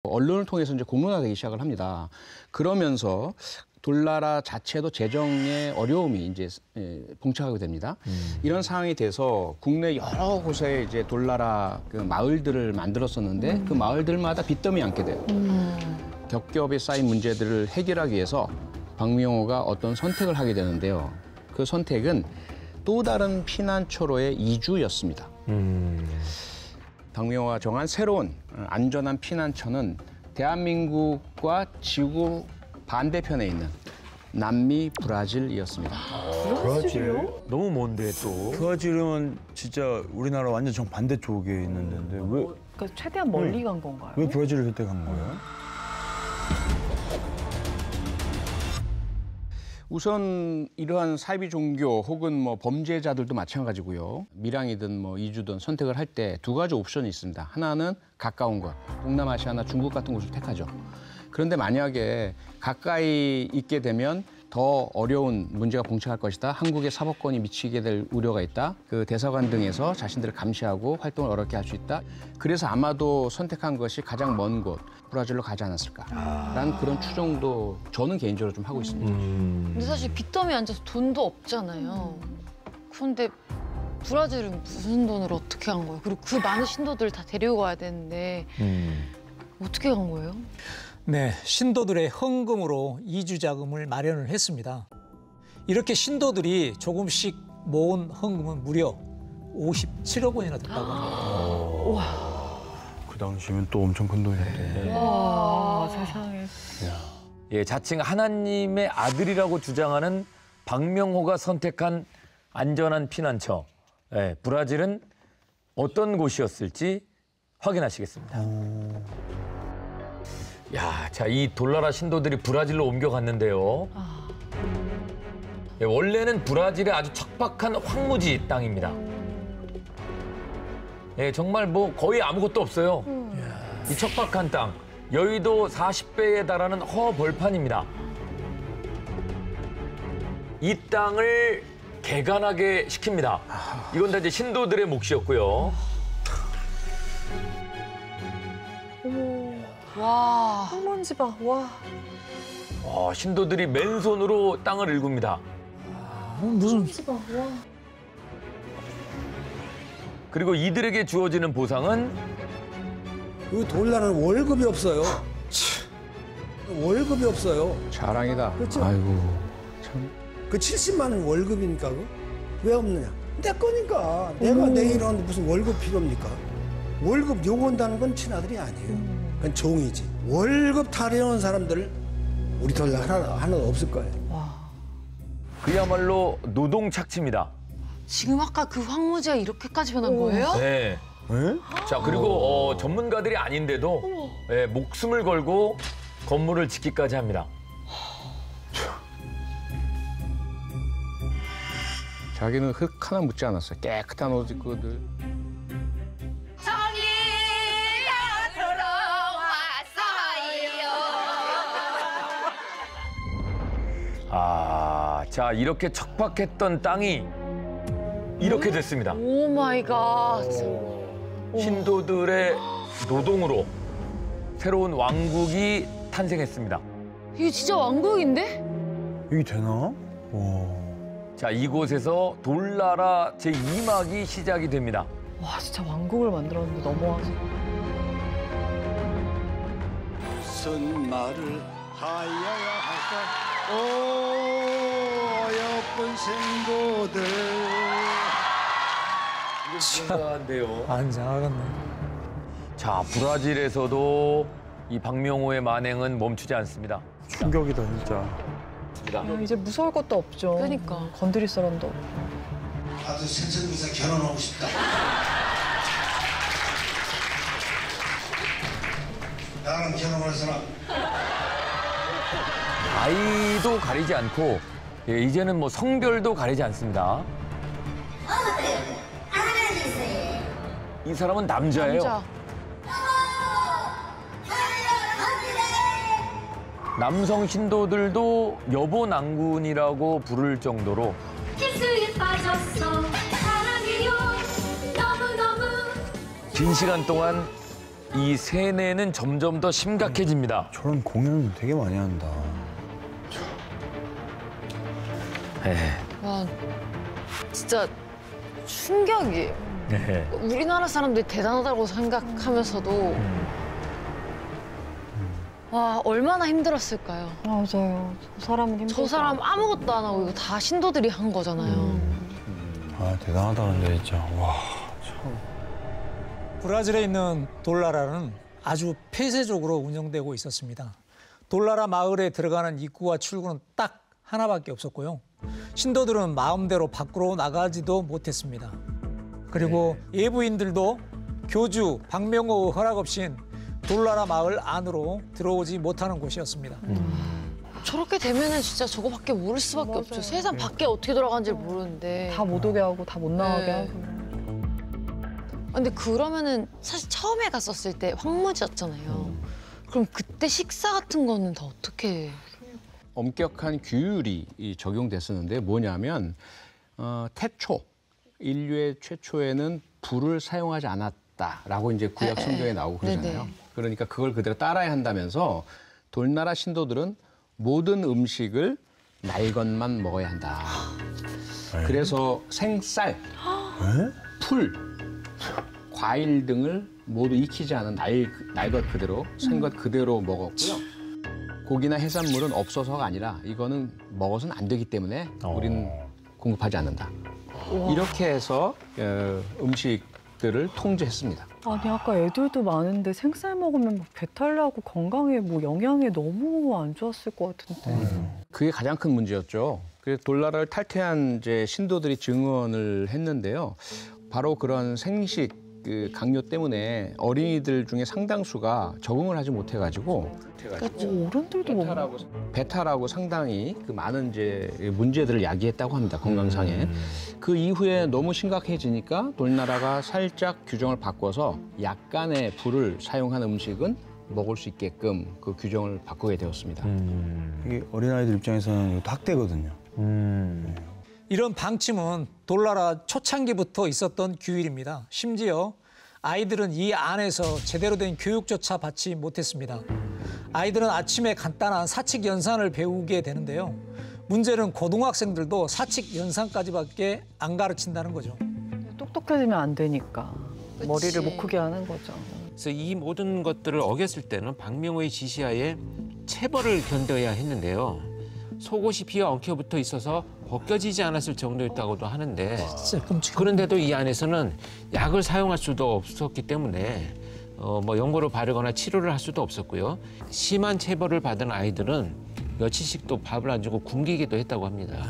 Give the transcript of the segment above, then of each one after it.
언론을 통해서 이제 공론화되기 시작을 합니다. 그러면서 돌나라 자체도 재정에 어려움이 이제 봉착하게 됩니다. 이런 상황이 돼서 국내 여러 곳에 이제 돌나라 그 마을들을 만들었었는데 그 마을들마다 빚더미 안게 돼요. 겹겹이 쌓인 문제들을 해결하기 위해서 박명호가 어떤 선택을 하게 되는데요. 그 선택은 또 다른 피난처로의 이주였습니다. 박명호가 정한 새로운 안전한 피난처는 대한민국과 지구 반대편에 있는 남미 브라질이었습니다. 브라질? 너무 먼데 또. 브라질은 진짜 우리나라 완전 정반대 쪽에 있는 데인데 왜, 그러니까 최대한 멀리 간 건가요? 왜 브라질을 선택한 거예요? 우선 이러한 사이비 종교 혹은 뭐 범죄자들도 마찬가지고요. 밀양이든 뭐 이주든 선택을 할 때 두 가지 옵션이 있습니다. 하나는 가까운 것, 동남아시아나 중국 같은 곳을 택하죠. 그런데 만약에 가까이 있게 되면 더 어려운 문제가 봉착할 것이다. 한국의 사법권이 미치게 될 우려가 있다. 그 대사관 등에서 자신들을 감시하고 활동을 어렵게 할 수 있다. 그래서 아마도 선택한 것이 가장 먼 곳, 브라질로 가지 않았을까라는 그런 추정도 저는 개인적으로 좀 하고 있습니다. 근데 사실 빚더미 앉아서 돈도 없잖아요. 그런데 브라질은 무슨 돈으로 어떻게 간 거예요? 그리고 그 많은 신도들 다 데리고 가야 되는데 어떻게 간 거예요? 네, 신도들의 헌금으로 이주 자금을 마련을 했습니다. 이렇게 신도들이 조금씩 모은 헌금은 무려 57억 원이나 됐다고 합니다. 그 당시면 또 엄청 큰 돈이었대. 와, 세상에. 예, 자칭 하나님의 아들이라고 주장하는 박명호가 선택한 안전한 피난처. 예, 브라질은 어떤 곳이었을지 확인하시겠습니다. 야, 자, 이 돌나라 신도들이 브라질로 옮겨갔는데요. 예, 원래는 브라질의 아주 척박한 황무지 땅입니다. 예, 정말 뭐 거의 아무것도 없어요. 이 척박한 땅, 여의도 40배에 달하는 허벌판입니다. 이 땅을 개간하게 시킵니다. 이건 다 이제 신도들의 몫이었고요. 와. 황먼지 봐, 와. 신도들이 맨손으로 땅을 일굽니다. 무슨 그리고 이들에게 주어지는 보상은 이 돌나라는 월급이 없어요. 월급이 없어요. 자랑이다. 그렇죠. 아이고, 참. 그 70만 원 월급이니까 왜 없느냐? 내 거니까. 내가 내일은 무슨 월급 필요합니까? 월급 요구한다는 건 친아들이 아니에요. 그건 종이지. 월급 타령하는 사람들 우리 돌나라 하나도 없을 거예요. 그야말로 노동 착취입니다. 지금 아까 그 황무지가 이렇게까지 변한 거예요? 네. 자, 그리고 전문가들이 아닌데도 예, 목숨을 걸고 건물을 짓기까지 합니다. 자기는 흙 하나 묻지 않았어요. 깨끗한 옷 입고 늘. 자, 이렇게 척박했던 땅이 이렇게 됐습니다. 오 마이 갓. 신도들의 노동으로 새로운 왕국이 탄생했습니다. 이게 진짜 왕국인데? 이게 되나? 자, 이곳에서 돌나라 제2막이 시작이 됩니다. 와, 진짜 왕국을 만들었는데 넘어와서. 무슨 말을 하여야 할까? 오, 어여쁜 생도들. 신기한데요. 안장하겠네. 자, 브라질에서도 이 박명호의 만행은 멈추지 않습니다. 충격이다 진짜. 야, 이제 무서울 것도 없죠. 그러니까. 건드릴 사람도 없고. 나도 생선구사 결혼하고 싶다. 나랑 결혼할 사람. 나이도 가리지 않고 예, 이제는 뭐 성별도 가리지 않습니다. 이 사람은 남자예요. 남자. 남성 신도들도 여보 낭군이라고 부를 정도로 키스에 빠졌어 사랑해요 너무너무 긴 시간 동안 이 세뇌는 점점 더 심각해집니다. 저런 공연 되게 많이 한다. 네. 와, 진짜 충격이에요. 네. 우리나라 사람들이 대단하다고 생각하면서도 와, 얼마나 힘들었을까요? 맞아요. 저 사람은 힘들다. 저 사람 아무것도 안 하고 이거 다 신도들이 한 거잖아요. 아 대단하다 근데 진짜 와. 브라질에 있는 돌라라는 아주 폐쇄적으로 운영되고 있었습니다. 돌라라 마을에 들어가는 입구와 출구는 딱 하나밖에 없었고요. 신도들은 마음대로 밖으로 나가지도 못했습니다. 그리고 예부인들도 교주 박명호의 허락 없인 돌라라 마을 안으로 들어오지 못하는 곳이었습니다. 저렇게 되면은 진짜 저거밖에 모를 수밖에 맞아요. 없죠. 세상 밖에 어떻게 돌아가는지 모르는데. 다 못 오게 하고 다 못 나가게 네. 하고. 근데 그러면은 사실 처음에 갔었을 때 황무지였잖아요. 그럼 그때 식사 같은 거는 다 어떻게? 엄격한 규율이 적용됐었는데 뭐냐면 태초 인류의 최초에는 불을 사용하지 않았다라고 이제 구약 성경에 나오고 그러잖아요. 네네. 그러니까 그걸 그대로 따라야 한다면서 돌나라 신도들은 모든 음식을 날 것만 먹어야 한다. 그래서 생쌀, 풀, 과일 등을 모두 익히지 않은 날 것 그대로, 생것 그대로 먹었고요. 고기나 해산물은 없어서가 아니라 이거는 먹어서는 안 되기 때문에 우리는 공급하지 않는다. 이렇게 해서 음식들을 통제했습니다. 아니 아까 애들도 많은데 생쌀 먹으면 막 배탈 나고 건강에 뭐 영양에 너무 안 좋았을 것 같은데. 그게 가장 큰 문제였죠. 그래서 돌나라를 탈퇴한 이제 신도들이 증언을 했는데요. 바로 그런 생식 강요 때문에 어린이들 중에 상당수가 적응을 하지 못해가지고 어른들도 뭐 배탈하고 상당히 그 많은 이제 문제들을 야기했다고 합니다. 건강상에. 그 이후에 너무 심각해지니까 돌나라가 살짝 규정을 바꿔서 약간의 불을 사용한 음식은 먹을 수 있게끔 그 규정을 바꾸게 되었습니다. 이게 어린아이들 입장에서는 이것도 학대거든요. 이런 방침은 돌나라 초창기부터 있었던 규율입니다. 심지어 아이들은 이 안에서 제대로 된 교육조차 받지 못했습니다. 아이들은 아침에 간단한 사칙 연산을 배우게 되는데요. 문제는 고등학생들도 사칙 연산까지밖에 안 가르친다는 거죠. 똑똑해지면 안 되니까 그치. 머리를 못 크게 하는 거죠. 그래서 이 모든 것들을 어겼을 때는 박명호의 지시하에 체벌을 견뎌야 했는데요. 속옷이 비어 엉켜붙어 있어서 벗겨지지 않았을 정도였다고도 하는데 진짜 끔찍한. 그런데도 이 안에서는 약을 사용할 수도 없었기 때문에 뭐 연고를 바르거나 치료를 할 수도 없었고요. 심한 체벌을 받은 아이들은 며칠씩 또 밥을 안 주고 굶기기도 했다고 합니다.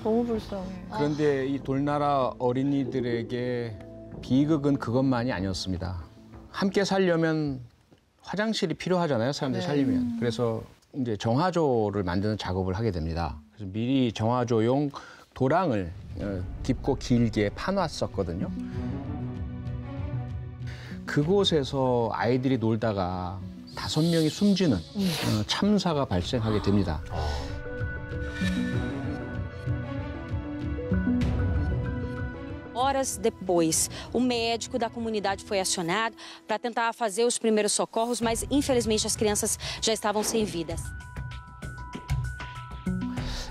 너무 불쌍해. 그런데 이 돌나라 어린이들에게 비극은 그것만이 아니었습니다. 함께 살려면 화장실이 필요하잖아요. 사람들이 살려면. 그래서 이제 정화조를 만드는 작업을 하게 됩니다. 그래서 미리 정화조용 도랑을 깊고 길게 파놨었거든요. 그곳에서 아이들이 놀다가 5명이 숨지는 참사가 발생하게 됩니다. Horas depois, o médico da comunidade foi acionado para tentar fazer os primeiros socorros, mas infelizmente as crianças já estavam sem vidas.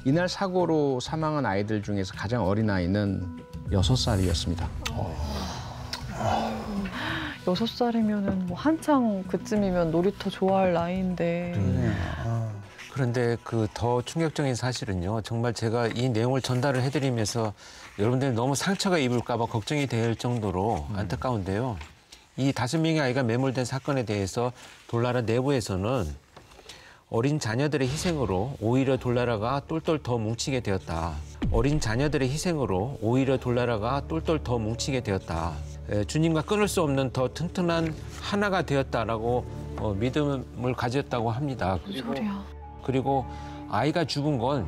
이날 사고로 사망한 아이들 중에서 가장 어린 아이는 6살이었습니다. 6살이면은 뭐 한창 그쯤이면 놀이터 좋아할 나이인데. 그런데 그 더 충격적인 사실은요. 정말 제가 이 내용을 전달을 해드리면서 여러분들이 너무 상처가 입을까 봐 걱정이 될 정도로 안타까운데요. 이 5명의 아이가 매몰된 사건에 대해서 돌나라 내부에서는 어린 자녀들의 희생으로 오히려 돌나라가 똘똘 더 뭉치게 되었다. 어린 자녀들의 희생으로 오히려 돌나라가 똘똘 더 뭉치게 되었다. 주님과 끊을 수 없는 더 튼튼한 하나가 되었다라고 믿음을 가졌다고 합니다. 그리고 아이가 죽은 건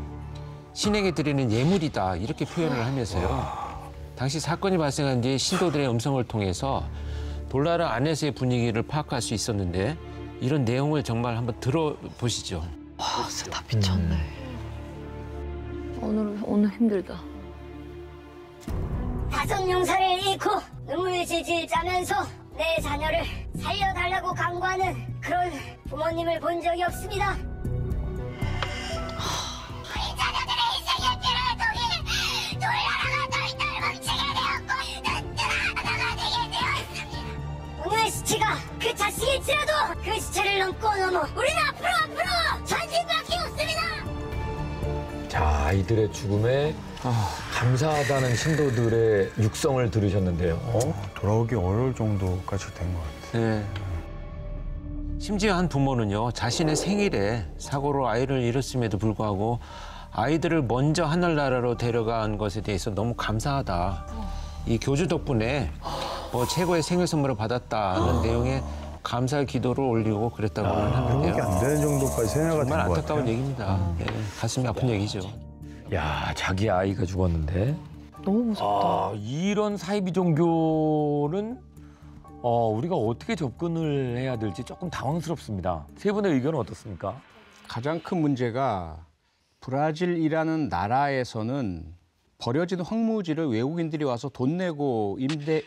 신에게 드리는 예물이다 이렇게 표현을 하면서요. 당시 사건이 발생한 뒤 신도들의 음성을 통해서 돌나라 안에서의 분위기를 파악할 수 있었는데 이런 내용을 정말 한번 들어보시죠. 와, 진짜 다 미쳤네. 오늘 힘들다. 5 용사를 잃고 눈물 질질 짜면서 내 자녀를 살려달라고 강구하는 그런 부모님을 본 적이 없습니다. 우리 자녀들의 인생의 피를 통해 돌나라가 너희 딸 망치게 되었고 든든하다가 되게 되었습니다. 오늘 시체가 그 자식일지라도 그 시체를 넘고 넘어 우리는 앞으로 전진밖에 없습니다. 자, 아이들의 죽음에 감사하다는 신도들의 육성을 들으셨는데요. 돌아오기 어려울 정도까지 된 것 같아요. 네. 심지어 한 부모는요, 자신의 생일에 사고로 아이를 잃었음에도 불구하고 아이들을 먼저 하늘나라로 데려간 것에 대해서 너무 감사하다. 이 교주 덕분에 최고의 생일 선물을 받았다는 내용의 감사 기도를 올리고 그랬다고는 하는데요. 회복이 안 되는 정도까지 세뇌가 된 것 정말 같아요. 안타까운 얘기입니다. 네, 가슴이 아픈 얘기죠. 야, 자기 아이가 죽었는데. 너무 무섭다. 이런 사이비 종교는 우리가 어떻게 접근을 해야 될지 조금 당황스럽습니다. 세 분의 의견은 어떻습니까? 가장 큰 문제가 브라질이라는 나라에서는 버려진 황무지를 외국인들이 와서 돈 내고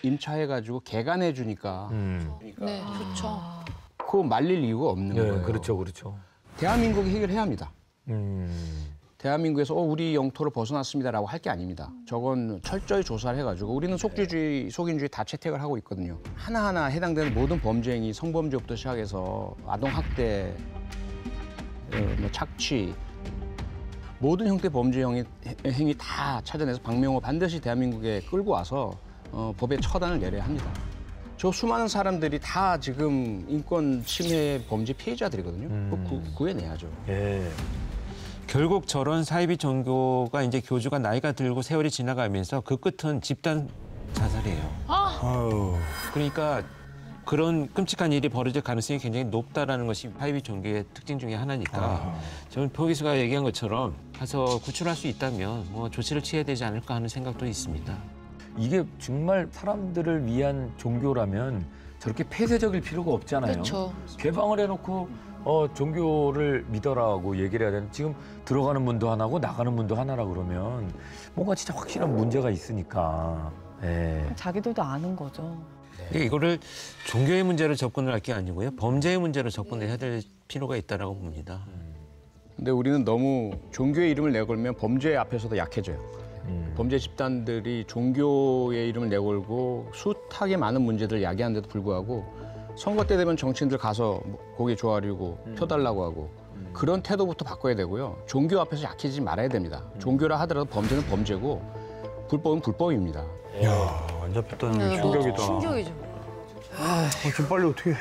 임차해가지고 개간해 주니까 네, 좋죠. 그거 말릴 이유가 없는 거예요. 그렇죠, 그렇죠. 대한민국이 해결해야 합니다. 대한민국에서 우리 영토를 벗어났습니다라고 할 게 아닙니다. 저건 철저히 조사를 해가지고 우리는 속주주의, 속인주의 다 채택을 하고 있거든요. 하나하나 해당되는 모든 범죄 행위, 성범죄부터 시작해서 아동학대, 착취, 모든 형태 범죄 행위 다 찾아내서 박명호 반드시 대한민국에 끌고 와서 법의 처단을 내려야 합니다. 저 수많은 사람들이 다 지금 인권 침해 범죄 피해자들이거든요. 그거 구해내야죠. 예. 결국 저런 사이비 종교가 이제 교주가 나이가 들고 세월이 지나가면서 그 끝은 집단 자살이에요. 아유. 그러니까 그런 끔찍한 일이 벌어질 가능성이 굉장히 높다라는 것이 사이비 종교의 특징 중에 하나니까 저는 표 교수가 얘기한 것처럼 가서 구출할 수 있다면 조치를 취해야 되지 않을까 하는 생각도 있습니다. 이게 정말 사람들을 위한 종교라면 저렇게 폐쇄적일 필요가 없잖아요. 그렇죠. 개방을 해놓고 종교를 믿어라고 얘기를 해야 되는, 지금 들어가는 문도 하나고 나가는 문도 하나라 그러면 뭔가 진짜 확실한 문제가 있으니까. 예. 자기들도 아는 거죠. 이거를 종교의 문제로 접근을 할 게 아니고요. 범죄의 문제로 접근을 해야 될 필요가 있다고 봅니다. 근데 우리는 너무 종교의 이름을 내걸면 범죄 앞에서도 약해져요. 범죄 집단들이 종교의 이름을 내걸고 숱하게 많은 문제들을 야기하는데도 불구하고 선거 때 되면 정치인들 가서 고개 조아리고 펴달라고 하고 그런 태도부터 바꿔야 되고요. 종교 앞에서 약해지지 말아야 됩니다. 종교라 하더라도 범죄는 범죄고 불법은 불법입니다. 야, 안 잡혔다는 게 충격이다. 충격이죠. 좀 빨리 어떻게.